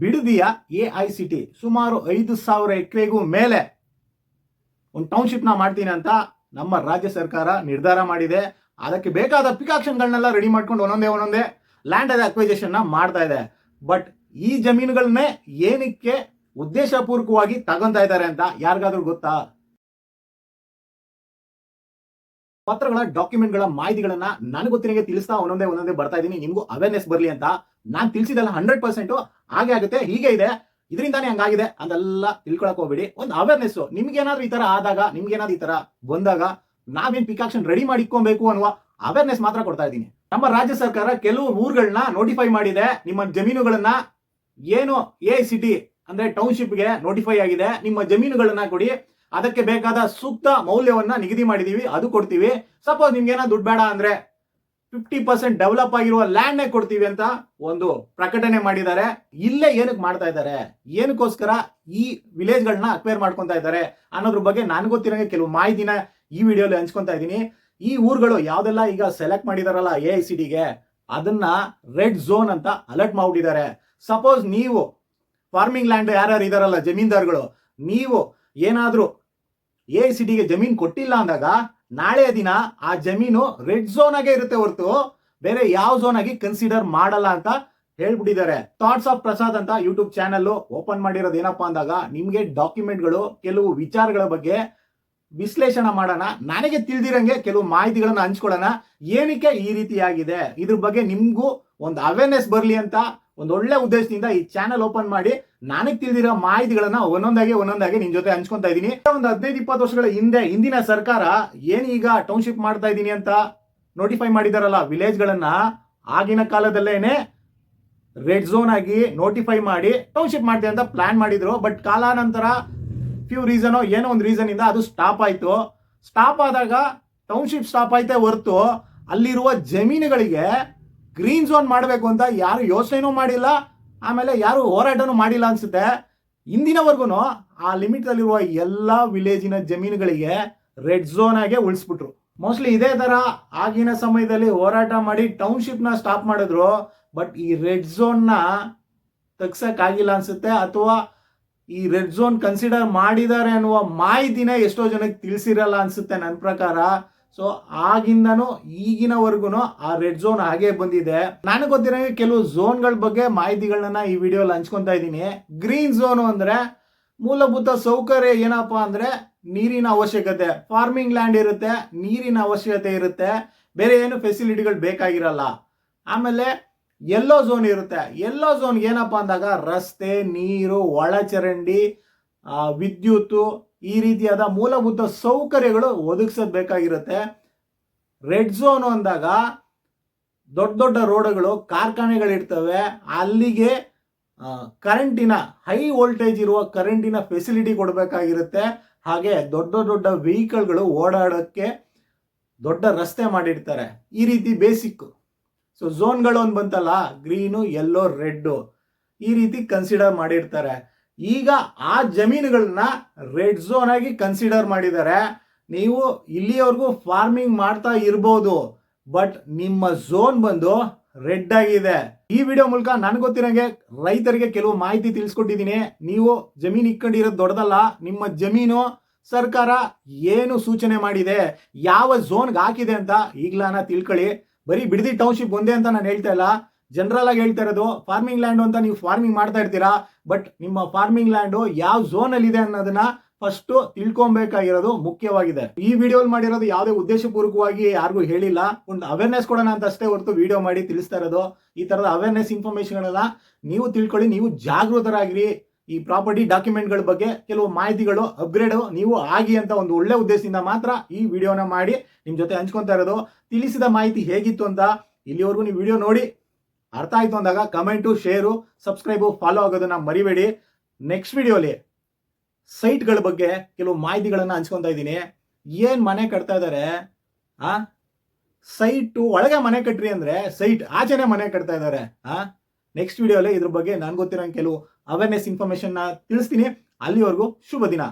ಬಿಡದಿಯ AICT ಸುಮಾರು 5,000 ಎಕರೆಗೂ ಮೇಲೆ ಒಂದು ಟೌನ್ಶಿಪ್ ನ ಮಾಡ್ತೀನಿ ಅಂತ ನಮ್ಮ ರಾಜ್ಯ ಸರ್ಕಾರ ನಿರ್ಧಾರ ಮಾಡಿದೆ. ಅದಕ್ಕೆ ಬೇಕಾದ ಪಿಕಾಕ್ಷನ್ಗಳನ್ನೆಲ್ಲ ರೆಡಿ ಮಾಡ್ಕೊಂಡು ಒಂದೊಂದೇ ಲ್ಯಾಂಡ್ ಅಕ್ವಿಸಿಷನ್ ನ ಮಾಡ್ತಾ ಇದೆ. ಬಟ್ ಈ ಜಮೀನುಗಳನ್ನೇ ಏನಕ್ಕೆ ಉದ್ದೇಶಪೂರ್ವಕವಾಗಿ ತಗೊಂತಾ ಇದ್ದಾರೆ ಅಂತ ಯಾರಿಗಾದ್ರೂ ಗೊತ್ತಾ? ಪತ್ರಗಳ ಡಾಕ್ಯುಮೆಂಟ್ಗಳ ಮಾಹಿತಿಗಳನ್ನ ನನಗೆ ಗೊತ್ತಿರಂಗೆ ತಿಳಿಸ್ತಾ ಒಂದೊಂದೇ ಬರ್ತಾ ಇದ್ದೀನಿ. ನಿಮಗೂ ಅವೇರ್ನೆಸ್ ಬರಲಿ ಅಂತ. ನಾನು ತಿಳಿಸಿದಲ್ಲ 100% ಹಾಗೆ ಆಗುತ್ತೆ, ಹೀಗೆ ಇದೆ, ಇದರಿಂದಾನೇ ಹಂಗಾಗಿದೆ ಅಂತೆಲ್ಲ ತಿಳ್ಕೊಳಕ್ ಹೋಗ್ಬೇಡಿ. ಒಂದು ಅವೇರ್ನೆಸ್, ನಿಮ್ಗೇನಾದ್ರೂ ಈ ತರ ಆದಾಗ, ನಿಮ್ಗೇನಾದ್ರೂ ಈ ತರ ಬಂದಾಗ ನಾವೇನ್ ಪಿಕಾಕ್ಷನ್ ರೆಡಿ ಮಾಡಿ ಇಟ್ಕೊಬೇಕು ಅನ್ನುವ ಅವೇರ್ನೆಸ್ ಮಾತ್ರ ಕೊಡ್ತಾ ಇದ್ದೀನಿ. ನಮ್ಮ ರಾಜ್ಯ ಸರ್ಕಾರ ಕೆಲವು ಊರುಗಳನ್ನ ನೋಟಿಫೈ ಮಾಡಿದೆ. ನಿಮ್ಮ ಜಮೀನುಗಳನ್ನ ಏನು AICT ಅಂದ್ರೆ ಟೌನ್ಶಿಪ್ಗೆ ನೋಟಿಫೈ ಆಗಿದೆ, ನಿಮ್ಮ ಜಮೀನುಗಳನ್ನ ಕೊಡಿ, ಅದಕ್ಕೆ ಬೇಕಾದ ಸೂಕ್ತ ಮೌಲ್ಯವನ್ನ ನಿಗದಿ ಮಾಡಿದೀವಿ, ಅದು ಕೊಡ್ತೀವಿ. ಸಪೋಸ್ ನಿಮ್ಗೆ ಏನೋ ದುಡ್ಡು ಬೇಡ ಅಂದ್ರೆ 50% ಡೆವಲಪ್ ಆಗಿರುವ ಲ್ಯಾಂಡ್ ನೇ ಕೊಡ್ತೀವಿ ಅಂತ ಒಂದು ಪ್ರಕಟಣೆ ಮಾಡಿದ್ದಾರೆ. ಇಲ್ಲೇ ಏನಕ್ಕೆ ಮಾಡ್ತಾ ಇದ್ದಾರೆ, ಏನಕ್ಕೋಸ್ಕರ ಈ ವಿಲೇಜ್ ಗಳನ್ನ ಅಕ್ವೈರ್ ಮಾಡ್ಕೊಂತಾ ಇದ್ದಾರೆ ಅನ್ನೋದ್ರ ಬಗ್ಗೆ ನನಗೆ ಗೊತ್ತಿರಂಗೆ ಕೆಲವು ಮಾಹಿತಿನ ಈ ವಿಡಿಯೋಲಿ ಹಂಚ್ಕೊಂತಾ ಇದ್ದೀನಿ. ಈ ಊರುಗಳು ಯಾವ್ದೆಲ್ಲ ಈಗ ಸೆಲೆಕ್ಟ್ ಮಾಡಿದಾರಲ್ಲ AICTಗೆ, ಅದನ್ನ ರೆಡ್ ಝೋನ್ ಅಂತ ಅಲರ್ಟ್ ಮಾಡ್ಬಿಟ್ಟಿದ್ದಾರೆ. ಸಪೋಸ್ ನೀವು ಫಾರ್ಮಿಂಗ್ ಲ್ಯಾಂಡ್ ಯಾರ್ಯಾರು ಇದಾರಲ್ಲ ಜಮೀನ್ದಾರ್ಗಳು, ನೀವು ಏನಾದ್ರೂ AICTಗೆ ಜಮೀನ್ ಕೊಟ್ಟಿಲ್ಲ ಅಂದಾಗ ನಾಳೆ ದಿನ ಆ ಜಮೀನು ರೆಡ್ ಝೋನ್ ಆಗೇ ಇರುತ್ತೆ ಹೊರತು ಬೇರೆ ಯಾವ ಝೋನ್ ಆಗಿ ಕನ್ಸಿಡರ್ ಮಾಡಲ್ಲ ಅಂತ ಹೇಳ್ಬಿಟ್ಟಿದ್ದಾರೆ. ಥಾಟ್ಸ್ ಆಫ್ ಪ್ರಸಾದ್ ಅಂತ ಯೂಟ್ಯೂಬ್ ಚಾನಲ್ ಓಪನ್ ಮಾಡಿರೋದು ಏನಪ್ಪಾ ಅಂದಾಗ, ನಿಮ್ಗೆ ಡಾಕ್ಯುಮೆಂಟ್ಗಳು ಕೆಲವು ವಿಚಾರಗಳ ಬಗ್ಗೆ ವಿಶ್ಲೇಷಣೆ ಮಾಡೋಣ, ನನಗೆ ತಿಳಿದಿರಂಗೆ ಕೆಲವು ಮಾಹಿತಿಗಳನ್ನ ಹಂಚ್ಕೊಳ್ಳೋಣ. ಏನಕ್ಕೆ ಈ ರೀತಿ ಆಗಿದೆ ಇದ್ರ ಬಗ್ಗೆ ನಿಮ್ಗೂ ಒಂದು ಅವೇರ್ನೆಸ್ ಬರಲಿ ಅಂತ ಒಂದು ಒಳ್ಳೆ ಉದ್ದೇಶದಿಂದ ಈ ಚಾನಲ್ ಓಪನ್ ಮಾಡಿ ನನಗೆ ತಿಳಿದಿರೋ ಮಾಹಿತಿಗಳನ್ನ ಒಂದೊಂದಾಗಿ ನಿಮ್ ಜೊತೆ ಹಂಚ್ಕೊಂತಾ ಇದ್ದೀನಿ. ಒಂದು 15-20 ವರ್ಷಗಳ ಹಿಂದಿನ ಸರ್ಕಾರ ಏನೀಗ ಟೌನ್ಶಿಪ್ ಮಾಡ್ತಾ ಇದ್ದೀನಿ ಅಂತ ನೋಟಿಫೈ ಮಾಡಿದಾರಲ್ಲ ವಿಲೇಜ್ ಗಳನ್ನ, ಆಗಿನ ಕಾಲದಲ್ಲೇನೆ ರೆಡ್ ಝೋನ್ ಆಗಿ ನೋಟಿಫೈ ಮಾಡಿ ಟೌನ್ಶಿಪ್ ಮಾಡ್ತೀವಿ ಅಂತ ಪ್ಲಾನ್ ಮಾಡಿದ್ರು. ಬಟ್ ಕಾಲಾನಂತರ ಫ್ಯೂ ರೀಸನ್, ಏನೋ ಒಂದು ರೀಸನ್ ಇಂದ ಅದು ಸ್ಟಾಪ್ ಆಯ್ತು. ಸ್ಟಾಪ್ ಆದಾಗ ಟೌನ್ಶಿಪ್ ಸ್ಟಾಪ್ ಆಯ್ತೆ ಹೊರತು ಅಲ್ಲಿರುವ ಜಮೀನುಗಳಿಗೆ ಗ್ರೀನ್ ಝೋನ್ ಮಾಡಬೇಕು ಅಂತ ಯಾರು ಯೋಚನೆನೂ ಮಾಡಿಲ್ಲ, ಆಮೇಲೆ ಯಾರು ಹೋರಾಟನೂ ಮಾಡಿಲ್ಲ ಅನ್ಸುತ್ತೆ. ಇಂದಿನವರೆಗೂ ಆ ಲಿಮಿಟ್ ಅಲ್ಲಿರುವ ಎಲ್ಲಾ ವಿಲೇಜಿನ ಜಮೀನುಗಳಿಗೆ ರೆಡ್ ಝೋನ್ ಆಗೇ ಉಳಿಸ್ಬಿಟ್ರು. ಮೋಸ್ಟ್ಲಿ ಇದೇ ತರ ಆಗಿನ ಸಮಯದಲ್ಲಿ ಹೋರಾಟ ಮಾಡಿ ಟೌನ್ಶಿಪ್ ನ ಸ್ಟಾಪ್ ಮಾಡಿದ್ರು. ಬಟ್ ಈ ರೆಡ್ ಝೋನ್ ನ ತಗ್ಸಕ್ ಆಗಿಲ್ಲ ಅನ್ಸುತ್ತೆ, ಅಥವಾ ಈ ರೆಡ್ ಝೋನ್ ಕನ್ಸಿಡರ್ ಮಾಡಿದ್ದಾರೆ ಅನ್ನುವ ಮಾಹಿತಿನೇ ಎಷ್ಟೋ ಜನಕ್ಕೆ ತಿಳಿಸಿರಲ್ಲ ಅನ್ಸುತ್ತೆ ನನ್ನ ಪ್ರಕಾರ. ಸೊ ಆಗಿಂದನೂ ಈಗಿನವರೆಗೂ ಆ ರೆಡ್ ಝೋನ್ ಹಾಗೆ ಬಂದಿದೆ. ನನಗೆ ಗೊತ್ತಿರೋ ಕೆಲವು ಝೋನ್ಗಳ ಬಗ್ಗೆ ಮಾಹಿತಿಗಳನ್ನ ಈ ವಿಡಿಯೋಲಿ ಹಂಚ್ಕೊಂತಾ ಇದ್ದೀನಿ. ಗ್ರೀನ್ ಝೋನ್ ಅಂದ್ರೆ ಮೂಲಭೂತ ಸೌಕರ್ಯ ಏನಪ್ಪಾ ಅಂದ್ರೆ ನೀರಿನ ಅವಶ್ಯಕತೆ, ಫಾರ್ಮಿಂಗ್ ಲ್ಯಾಂಡ್ ಇರುತ್ತೆ, ನೀರಿನ ಅವಶ್ಯಕತೆ ಇರುತ್ತೆ, ಬೇರೆ ಏನು ಫೆಸಿಲಿಟಿಗಳು ಬೇಕಾಗಿರಲ್ಲ. ಆಮೇಲೆ ಯೆಲ್ಲೋ ಝೋನ್ ಇರುತ್ತೆ. ಯೆಲ್ಲೋ ಝೋನ್ ಏನಪ್ಪಾ ಅಂದಾಗ ರಸ್ತೆ, ನೀರು, ಒಳಚರಂಡಿ, ವಿದ್ಯುತ್, ಈ ರೀತಿಯಾದ ಮೂಲಭೂತ ಸೌಕರ್ಯಗಳು ಒದಗಿಸಬೇಕಾಗಿರುತ್ತೆ. ರೆಡ್ ಝೋನ್ ಅಂದಾಗ ದೊಡ್ಡ ದೊಡ್ಡ ರೋಡ್ಗಳು, ಕಾರ್ಖಾನೆಗಳಿರ್ತವೆ, ಅಲ್ಲಿಗೆ ಕರೆಂಟಿನ ಹೈ ವೋಲ್ಟೇಜ್ ಇರುವ ಕರೆಂಟಿನ ಫೆಸಿಲಿಟಿ ಕೊಡಬೇಕಾಗಿರುತ್ತೆ. ಹಾಗೆ ದೊಡ್ಡ ದೊಡ್ಡ ವೆಹಿಕಲ್ಗಳು ಓಡಾಡೋಕ್ಕೆ ದೊಡ್ಡ ರಸ್ತೆ ಮಾಡಿರ್ತಾರೆ. ಈ ರೀತಿ ಬೇಸಿಕ್. ಸೊ ಝೋನ್ಗಳು ಒಂದು ಬಂತಲ್ಲ, ಗ್ರೀನು, ಯೆಲ್ಲೋ, ರೆಡ್, ಈ ರೀತಿ ಕನ್ಸಿಡರ್ ಮಾಡಿರ್ತಾರೆ. ಈಗ ಆ ಜಮೀನುಗಳನ್ನ ರೆಡ್ ಝೋನ್ ಆಗಿ ಕನ್ಸಿಡರ್ ಮಾಡಿದ್ದಾರೆ. ನೀವು ಇಲ್ಲಿಯವರೆಗೂ ಫಾರ್ಮಿಂಗ್ ಮಾಡ್ತಾ ಇರ್ಬೋದು, ಬಟ್ ನಿಮ್ಮ ಝೋನ್ ಬಂದು ರೆಡ್ ಆಗಿದೆ. ಈ ವಿಡಿಯೋ ಮೂಲಕ ನನಗೆ ಗೊತ್ತಿರಂಗೆ ರೈತರಿಗೆ ಕೆಲವು ಮಾಹಿತಿ ತಿಳಿಸ್ಕೊಟ್ಟಿದ್ದೀನಿ. ನೀವು ಜಮೀನು ಇಟ್ಕೊಂಡಿರೋದು ದೊಡ್ಡದಲ್ಲ, ನಿಮ್ಮ ಜಮೀನು ಸರ್ಕಾರ ಏನು ಸೂಚನೆ ಮಾಡಿದೆ, ಯಾವ ಝೋನ್ಗೆ ಹಾಕಿದೆ ಅಂತ ಈಗ್ಲಾನ ತಿಳ್ಕೊಳ್ಳಿ. ಬರೀ ಬಿಡದಿ ಟೌನ್ಶಿಪ್ ಒಂದೇ ಅಂತ ನಾನು ಹೇಳ್ತಾ ಇಲ್ಲ, ಜನರಲ್ ಆಗಿ ಹೇಳ್ತಾ ಇರೋದು. ಫಾರ್ಮಿಂಗ್ ಲ್ಯಾಂಡ್ ಅಂತ ನೀವು ಫಾರ್ಮಿಂಗ್ ಮಾಡ್ತಾ ಇರ್ತೀರಾ, ಬಟ್ ನಿಮ್ಮ ಫಾರ್ಮಿಂಗ್ ಲ್ಯಾಂಡ್ ಯಾವ ಝೋನ್ ಅಲ್ಲಿ ಇದೆ ಅನ್ನೋದನ್ನ ಫಸ್ಟ್ ತಿಳ್ಕೊಬೇಕಾಗಿರೋದು ಮುಖ್ಯವಾಗಿದೆ. ಈ ವಿಡಿಯೋಲ್ ಮಾಡಿರೋದು ಯಾವುದೇ ಉದ್ದೇಶಪೂರ್ವಕವಾಗಿ ಯಾರಿಗೂ ಹೇಳಿಲ್ಲ, ಒಂದು ಅವೇರ್ನೆಸ್ ಕೊಡೋಣ ಅಂತ ಅಷ್ಟೇ ಹೊರತು ವಿಡಿಯೋ ಮಾಡಿ ತಿಳಿಸ್ತಾ ಇರೋದು. ಈ ತರದ ಅವೇರ್ನೆಸ್ ಇನ್ಫಾರ್ಮೇಶನ್ ನೀವು ತಿಳ್ಕೊಳ್ಳಿ, ನೀವು ಜಾಗೃತರಾಗಿರಿ. ಈ ಪ್ರಾಪರ್ಟಿ ಡಾಕ್ಯುಮೆಂಟ್ಗಳ ಬಗ್ಗೆ ಕೆಲವು ಮಾಹಿತಿಗಳು ಅಪ್ಗ್ರೇಡ್ ನೀವು ಆಗಿ ಅಂತ ಒಂದು ಒಳ್ಳೆ ಉದ್ದೇಶದಿಂದ ಮಾತ್ರ ಈ ವಿಡಿಯೋನ ಮಾಡಿ ನಿಮ್ ಜೊತೆ ಹಂಚ್ಕೊಂತಾ ಇರೋದು. ತಿಳಿಸಿದ ಮಾಹಿತಿ ಹೇಗಿತ್ತು ಅಂತ ಇಲ್ಲಿವರೆಗೂ ನೀವು ವಿಡಿಯೋ ನೋಡಿ ಅರ್ಥ ಆಯ್ತು ಅಂದಾಗ ಕಮೆಂಟು, ಶೇರು, ಸಬ್ಸ್ಕ್ರೈಬು, ಫಾಲೋ ಆಗೋದನ್ನ ಮರಿಬೇಡಿ. ನೆಕ್ಸ್ಟ್ ವಿಡಿಯೋಲಿ ಸೈಟ್ಗಳ ಬಗ್ಗೆ ಕೆಲವು ಮಾಹಿತಿಗಳನ್ನ ಹಂಚ್ಕೊಂತಾ ಇದ್ದೀನಿ. ಏನ್ ಮನೆ ಕಟ್ತಾ ಇದ್ದಾರೆ, ಸೈಟ್ ಒಳಗೆ ಮನೆ ಕಟ್ರಿ ಅಂದ್ರೆ ಸೈಟ್ ಆಚೆನೆ ಮನೆ ಕಟ್ತಾ ಇದ್ದಾರೆ. ನೆಕ್ಸ್ಟ್ ವಿಡಿಯೋಲಿ ಇದ್ರ ಬಗ್ಗೆ ನನ್ಗೆ ಗೊತ್ತಿರೋ ಕೆಲವು ಅವೇರ್ನೆಸ್ ಇನ್ಫಾರ್ಮೇಶನ್ ತಿಳಿಸ್ತೀನಿ. ಅಲ್ಲಿವರೆಗೂ ಶುಭ ದಿನ.